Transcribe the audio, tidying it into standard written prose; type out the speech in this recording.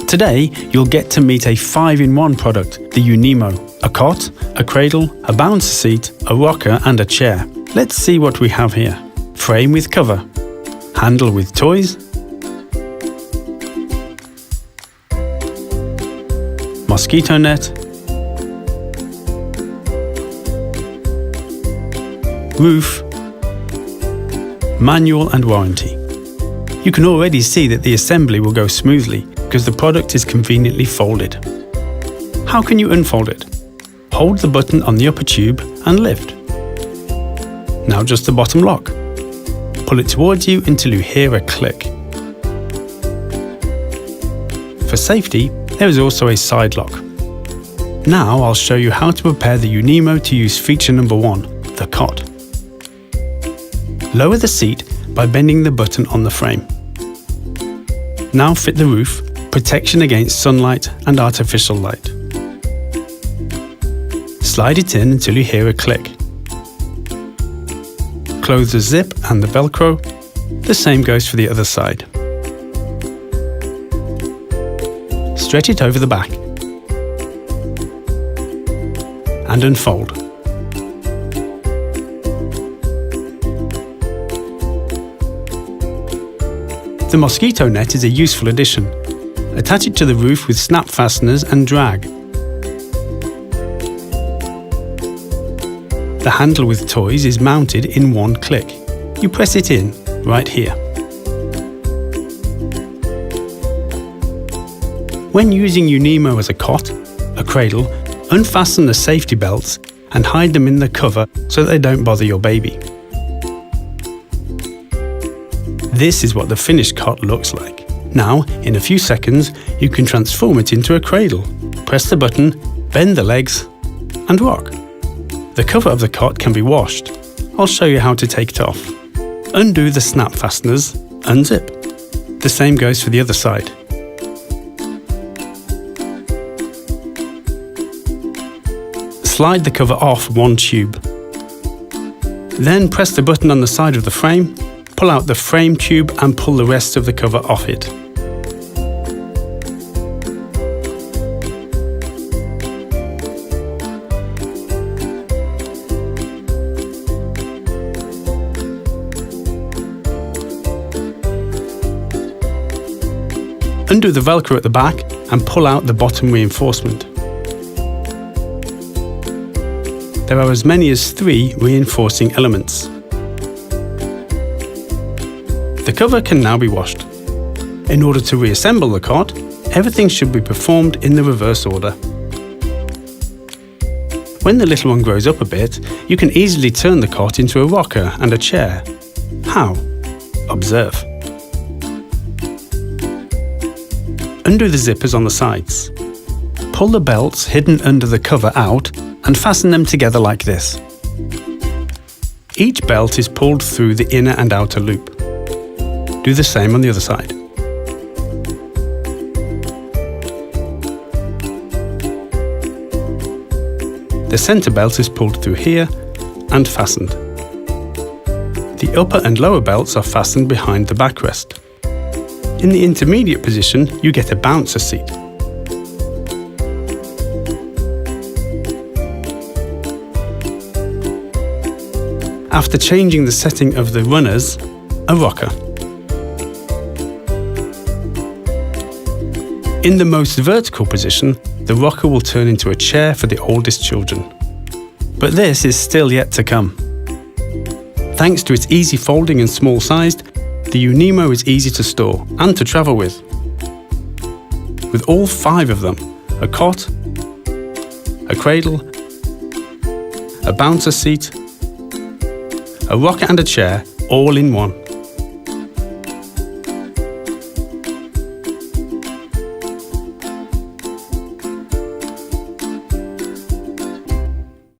Today, you'll get to meet a 5-in-1 product, the Unimo. A cot, a cradle, a bouncer seat, a rocker and a chair. Let's see what we have here. Frame with cover. Handle with toys. Mosquito net. Roof. Manual and warranty. You can already see that the assembly will go smoothly because the product is conveniently folded. How can you unfold it? Hold the button on the upper tube and lift. Now just the bottom lock. Pull it towards you until you hear a click. For safety, there is also a side lock. Now I'll show you how to prepare the Unimo to use feature number 1, the cot. Lower the seat by bending the button on the frame. Now fit the roof, protection against sunlight and artificial light. Slide it in until you hear a click. Close the zip and the Velcro. The same goes for the other side. Stretch it over the back and unfold. The mosquito net is a useful addition. Attach it to the roof with snap fasteners and drag. The handle with toys is mounted in one click. You press it in, right here. When using Unimo as a cot, a cradle, unfasten the safety belts and hide them in the cover so that they don't bother your baby. This is what the finished cot looks like. Now, in a few seconds, you can transform it into a cradle. Press the button, bend the legs, and rock. The cover of the cot can be washed. I'll show you how to take it off. Undo the snap fasteners, unzip. The same goes for the other side. Slide the cover off one tube. Then press the button on the side of the frame, pull out the frame tube and pull the rest of the cover off it. Undo the Velcro at the back and pull out the bottom reinforcement. There are as many as 3 reinforcing elements. The cover can now be washed. In order to reassemble the cot, everything should be performed in the reverse order. When the little one grows up a bit, you can easily turn the cot into a rocker and a chair. How? Observe. Undo the zippers on the sides. Pull the belts hidden under the cover out and fasten them together like this. Each belt is pulled through the inner and outer loop. Do the same on the other side. The centre belt is pulled through here and fastened. The upper and lower belts are fastened behind the backrest. In the intermediate position, you get a bouncer seat. After changing the setting of the runners, a rocker. In the most vertical position, the rocker will turn into a chair for the oldest children. But this is still yet to come. Thanks to its easy folding and small sized, the Unimo is easy to store and to travel with. With all 5 of them, a cot, a cradle, a bouncer seat, a rocker and a chair, all in one.